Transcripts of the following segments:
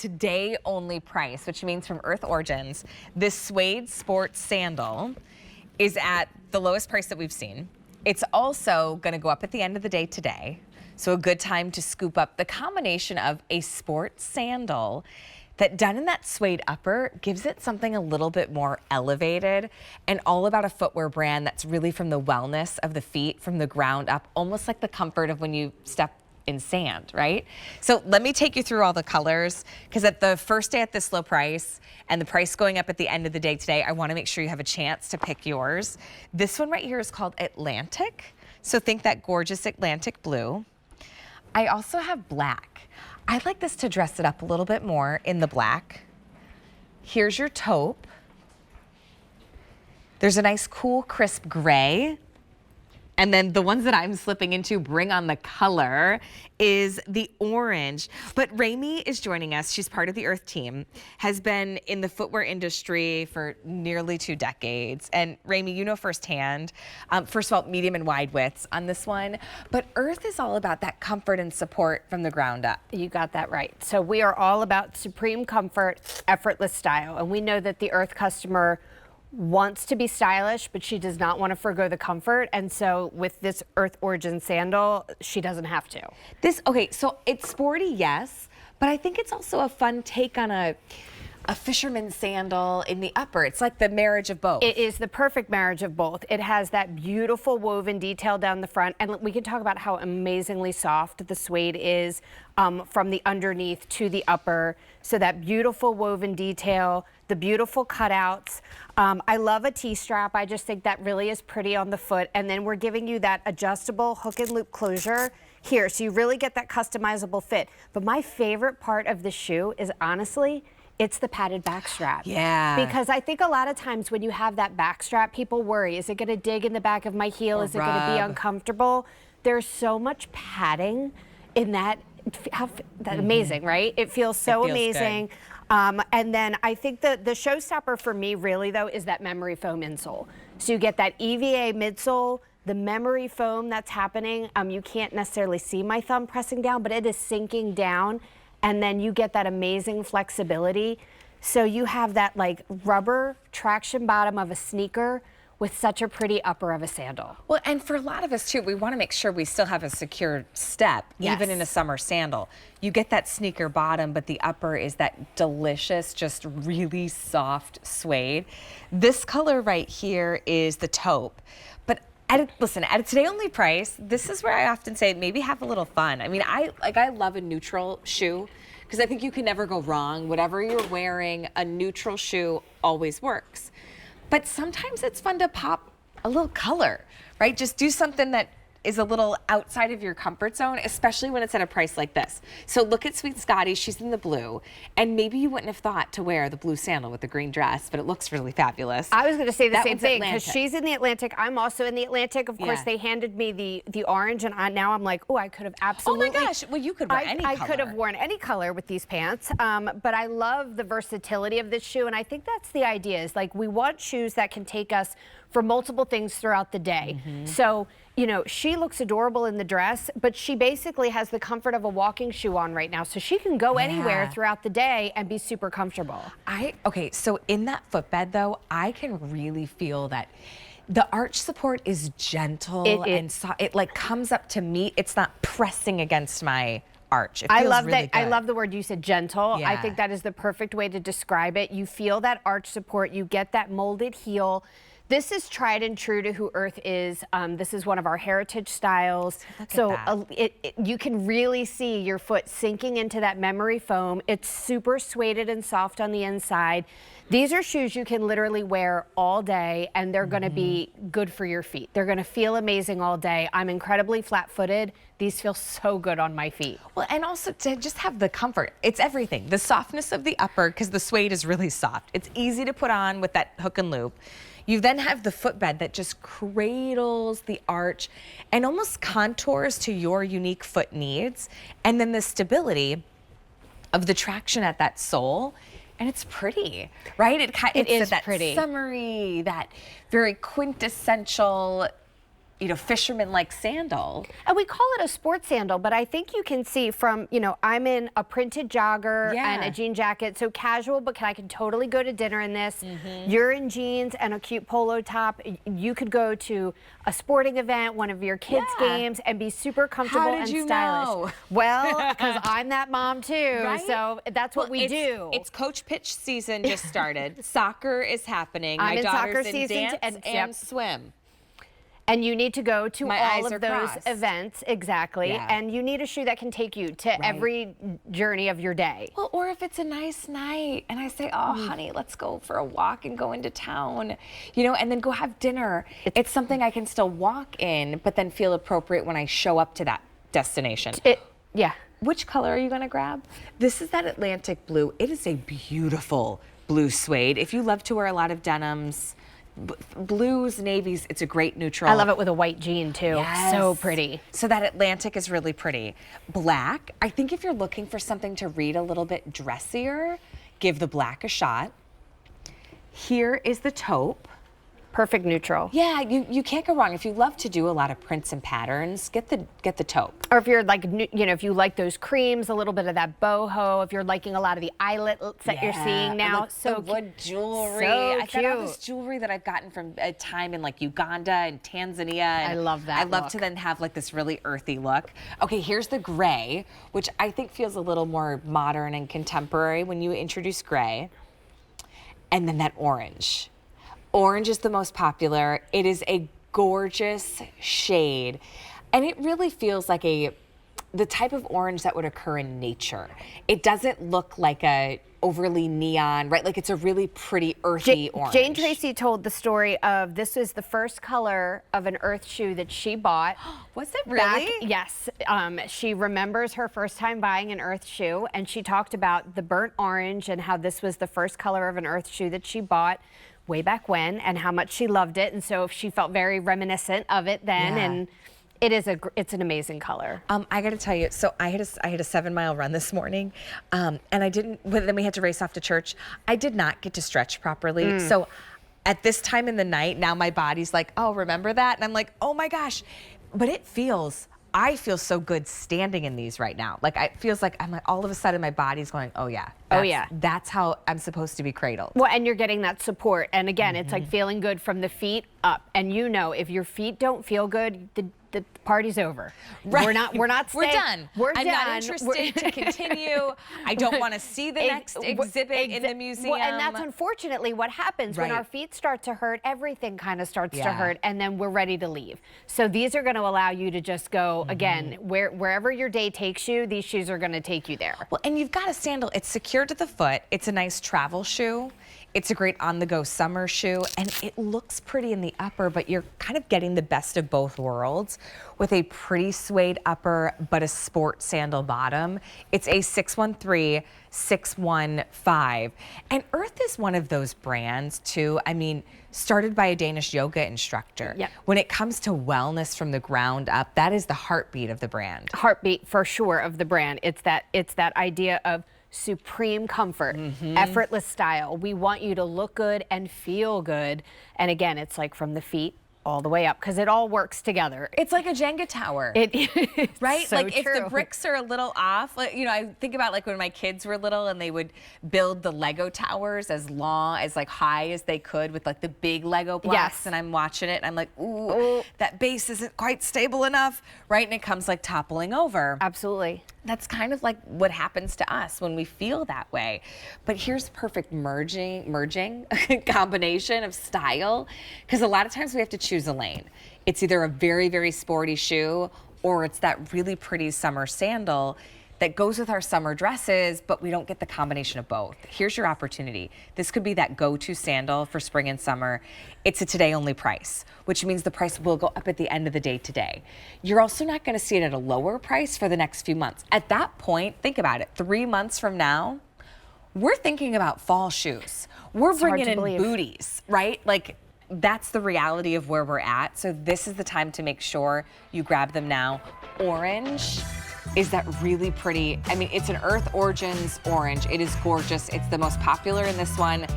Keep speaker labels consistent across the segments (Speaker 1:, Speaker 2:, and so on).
Speaker 1: today only price, which means from Earth Origins, this suede sports sandal is at the lowest price that we've seen. It's also going to go up at the end of the day today. So a good time to scoop up the combination of a sports sandal that done in that suede upper gives it something a little bit more elevated and all about a footwear brand that's really from the wellness of the feet from the ground up, almost like the comfort of when you step in sand, right? So let me take you through all the colors, because at the first day at this low price and the price going up at the end of the day today, I want to make sure you have a chance to pick yours. This one right here is called Atlantic. So think that gorgeous Atlantic blue. I also have black. I like this to dress it up a little bit more in the black. Here's your taupe. There's a nice cool crisp gray. And then the ones that I'm slipping into, bring on the color, is the orange. But Rami is joining us. She's part of the Earth team, has been in the footwear industry for nearly 2 decades. And Rami, you know firsthand, first of all, medium and wide widths on this one. But Earth is all about that comfort and support from the ground up.
Speaker 2: You got that right. So we are all about supreme comfort, effortless style. And we know that the Earth customer wants to be stylish, but she does not want to forgo the comfort. And so with this Earth Origin sandal, she doesn't have to.
Speaker 1: Okay, so it's sporty, yes, but I think it's also a fun take on a fisherman's sandal in the upper. It's like the marriage of both.
Speaker 2: It is the perfect marriage of both. It has that beautiful woven detail down the front, and we can talk about how amazingly soft the suede is from the underneath to the upper. So that beautiful woven detail, the beautiful cutouts. I love a T-strap. I just think that really is pretty on the foot. And then we're giving you that adjustable hook and loop closure here, so you really get that customizable fit. But my favorite part of the shoe is honestly, it's the padded back strap.
Speaker 1: Yeah.
Speaker 2: Because I think a lot of times when you have that back strap, people worry, is it gonna dig in the back of my heel? Is it gonna be uncomfortable? There's so much padding in that. Amazing, right? It feels so amazing. And then I think the showstopper for me really though is that memory foam insole. So you get that EVA midsole, the memory foam that's happening. You can't necessarily see my thumb pressing down, but it is sinking down. And then you get that amazing flexibility. So you have that like rubber traction bottom of a sneaker with such a pretty upper of a sandal.
Speaker 1: Well, and for a lot of us too, we want to make sure we still have a secure step, even in a summer sandal. You get that sneaker bottom, but the upper is that delicious, just really soft suede. This color right here is the taupe. But listen, at a today only price, this is where I often say maybe have a little fun. I mean, I love a neutral shoe because I think you can never go wrong. Whatever you're wearing, a neutral shoe always works. But sometimes it's fun to pop a little color, right? Just do something that is a little outside of your comfort zone, especially when it's at a price like this. So look at Sweet Scotty, she's in the blue, and maybe you wouldn't have thought to wear the blue sandal with the green dress, but it looks really fabulous.
Speaker 2: I was gonna say the same thing, because she's in the Atlantic, I'm also in the Atlantic. Of course, they handed me the orange, and now I'm like, oh, I could have absolutely.
Speaker 1: Oh my gosh, well, you could wear any color.
Speaker 2: I could have worn any color with these pants, but I love the versatility of this shoe, and I think that's the idea, is like we want shoes that can take us for multiple things throughout the day. So, you know, she looks adorable in the dress, but she basically has the comfort of a walking shoe on right now. So she can go anywhere throughout the day and be super comfortable.
Speaker 1: Okay, so in that footbed though, I can really feel that the arch support is gentle and soft. It like comes up to meet. It's not pressing against my arch. It feels
Speaker 2: I love
Speaker 1: really
Speaker 2: that.
Speaker 1: good.
Speaker 2: I love the word you said, gentle.
Speaker 1: Yeah.
Speaker 2: I think that is the perfect way to describe it. You feel that arch support. You get that molded heel. This is tried and true to who Earth is. This is one of our heritage styles. So you can really see your foot sinking into that memory foam. It's super sueded and soft on the inside. These are shoes you can literally wear all day, and they're gonna be good for your feet. They're gonna feel amazing all day. I'm incredibly flat-footed. These feel so good on my feet.
Speaker 1: Well, and also to just have the comfort. It's everything. The softness of the upper, because the suede is really soft. It's easy to put on with that hook and loop. You then have the footbed that just cradles the arch and almost contours to your unique foot needs. And then the stability of the traction at that sole. And it's pretty, right? It is that pretty, summery, that very quintessential fisherman-like sandal.
Speaker 2: And we call it a sports sandal, but I think you can see from, I'm in a printed jogger and a jean jacket, so casual, but I can totally go to dinner in this. You're in jeans and a cute polo top. You could go to a sporting event, one of your kids' games, and be super comfortable and stylish.
Speaker 1: Know?
Speaker 2: Well, because I'm that mom too,
Speaker 1: Right?
Speaker 2: so that's what we do.
Speaker 1: It's coach pitch season just started. Soccer is happening.
Speaker 2: I'm
Speaker 1: My
Speaker 2: in
Speaker 1: daughter's
Speaker 2: soccer
Speaker 1: in
Speaker 2: season
Speaker 1: dance and swim.
Speaker 2: And you need to go to
Speaker 1: My
Speaker 2: all
Speaker 1: eyes are
Speaker 2: of those
Speaker 1: crossed.
Speaker 2: events, exactly.
Speaker 1: Yeah.
Speaker 2: And you need a shoe that can take you to every journey of your day.
Speaker 1: Well, or if it's a nice night and I say, oh, honey, let's go for a walk and go into town, and then go have dinner. It's something I can still walk in, but then feel appropriate when I show up to that destination.
Speaker 2: Yeah.
Speaker 1: Which color are you gonna grab? This is that Atlantic blue. It is a beautiful blue suede. If you love to wear a lot of denims, blues, navies, it's a great neutral.
Speaker 2: I love it with a white jean too.
Speaker 1: Yes.
Speaker 2: So pretty.
Speaker 1: So that Atlantic is really pretty. Black, I think if you're looking for something to read a little bit dressier, give the black a shot. Here is the taupe.
Speaker 2: Perfect neutral.
Speaker 1: Yeah, you can't go wrong. If you love to do a lot of prints and patterns, get the taupe.
Speaker 2: Or if you're like, if you like those creams, a little bit of that boho, if you're liking a lot of the eyelets that you're seeing now.
Speaker 1: Like so the wood jewelry.
Speaker 2: So
Speaker 1: I got all this jewelry that I've gotten from a time in like Uganda and Tanzania. And
Speaker 2: I love that
Speaker 1: I love
Speaker 2: look.
Speaker 1: to then have like this really earthy look. Okay, here's the gray, which I think feels a little more modern and contemporary when you introduce gray. And then that orange. Orange is the most popular. It is a gorgeous shade. And it really feels like the type of orange that would occur in nature. It doesn't look like a overly neon, right? Like it's a really pretty earthy orange.
Speaker 2: Jane Tracy told the story of this was the first color of an Earth shoe that she bought.
Speaker 1: Was it really?
Speaker 2: Yes. She remembers her first time buying an Earth shoe, and she talked about the burnt orange and how this was the first color of an Earth shoe that she bought way back when, and how much she loved it. And so she felt very reminiscent of it then. And it's an amazing color.
Speaker 1: I got to tell you, so I had a 7-mile run this morning, and then we had to race off to church. I did not get to stretch properly. So at this time in the night, now my body's like, oh, remember that? And I'm like, oh my gosh. But I feel so good standing in these right now. Like it feels like I'm like, all of a sudden my body's going, oh yeah. That's how I'm supposed to be cradled.
Speaker 2: Well, and you're getting that support. And again, it's like feeling good from the feet up. And if your feet don't feel good, the party's over.
Speaker 1: Right.
Speaker 2: We're not staying.
Speaker 1: We're done. I'm not interested to continue. I don't want to see the next exhibit in the museum.
Speaker 2: Well, and that's unfortunately what happens when our feet start to hurt. Everything kind of starts to hurt, and then we're ready to leave. So these are going to allow you to just go again wherever your day takes you. These shoes are going to take you there.
Speaker 1: Well, and you've got a sandal. It's secure to the foot. It's a nice travel shoe. It's a great on-the-go summer shoe, and it looks pretty in the upper, but you're kind of getting the best of both worlds with a pretty suede upper, but a sport sandal bottom. It's a 613, 615. And Earth is one of those brands, too. I mean, started by a Danish yoga instructor.
Speaker 2: Yep.
Speaker 1: When it comes to wellness from the ground up, that is the heartbeat of the brand.
Speaker 2: Heartbeat, for sure, of the brand. It's that idea of supreme comfort, effortless style. We want you to look good and feel good. And again, it's like from the feet all the way up, because it all works together.
Speaker 1: It's like a Jenga tower. Right?
Speaker 2: So
Speaker 1: like
Speaker 2: true.
Speaker 1: if the bricks are a little off, like, I think about like when my kids were little and they would build the Lego towers as high as they could with like the big Lego blocks.
Speaker 2: Yes.
Speaker 1: And I'm watching it and I'm like, ooh, that base isn't quite stable enough, right? And it comes like toppling over.
Speaker 2: Absolutely.
Speaker 1: That's kind of like what happens to us when we feel that way. But here's perfect merging combination of style, because a lot of times we have to choose a lane. It's either a very, very sporty shoe, or it's that really pretty summer sandal that goes with our summer dresses, but we don't get the combination of both. Here's your opportunity. This could be that go-to sandal for spring and summer. It's a today-only price, which means the price will go up at the end of the day today. You're also not gonna see it at a lower price for the next few months. At that point, think about it, 3 months from now, we're thinking about fall shoes. We're bringing in booties, right? Like, that's the reality of where we're at. So this is the time to make sure you grab them now. Orange is that really pretty. I mean, it's an Earth Origins orange. It is gorgeous. It's the most popular in this one.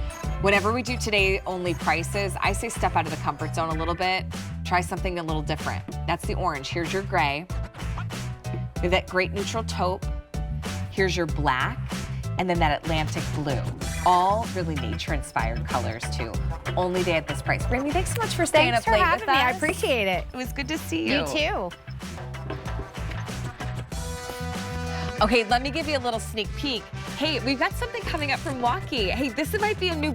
Speaker 1: Whenever we do today only prices, I say step out of the comfort zone a little bit. Try something a little different. That's the orange. Here's your gray. We have that great neutral taupe. Here's your black, and then that Atlantic blue. All really nature-inspired colors, too. Only day at this price. Brandy, thanks so much for staying
Speaker 2: Thanks
Speaker 1: up late
Speaker 2: for having
Speaker 1: with
Speaker 2: me.
Speaker 1: us.
Speaker 2: I appreciate it.
Speaker 1: It was good to see you.
Speaker 2: You too.
Speaker 1: Okay, let me give you a little sneak peek. Hey, we've got something coming up from Milwaukee. Hey, this might be a new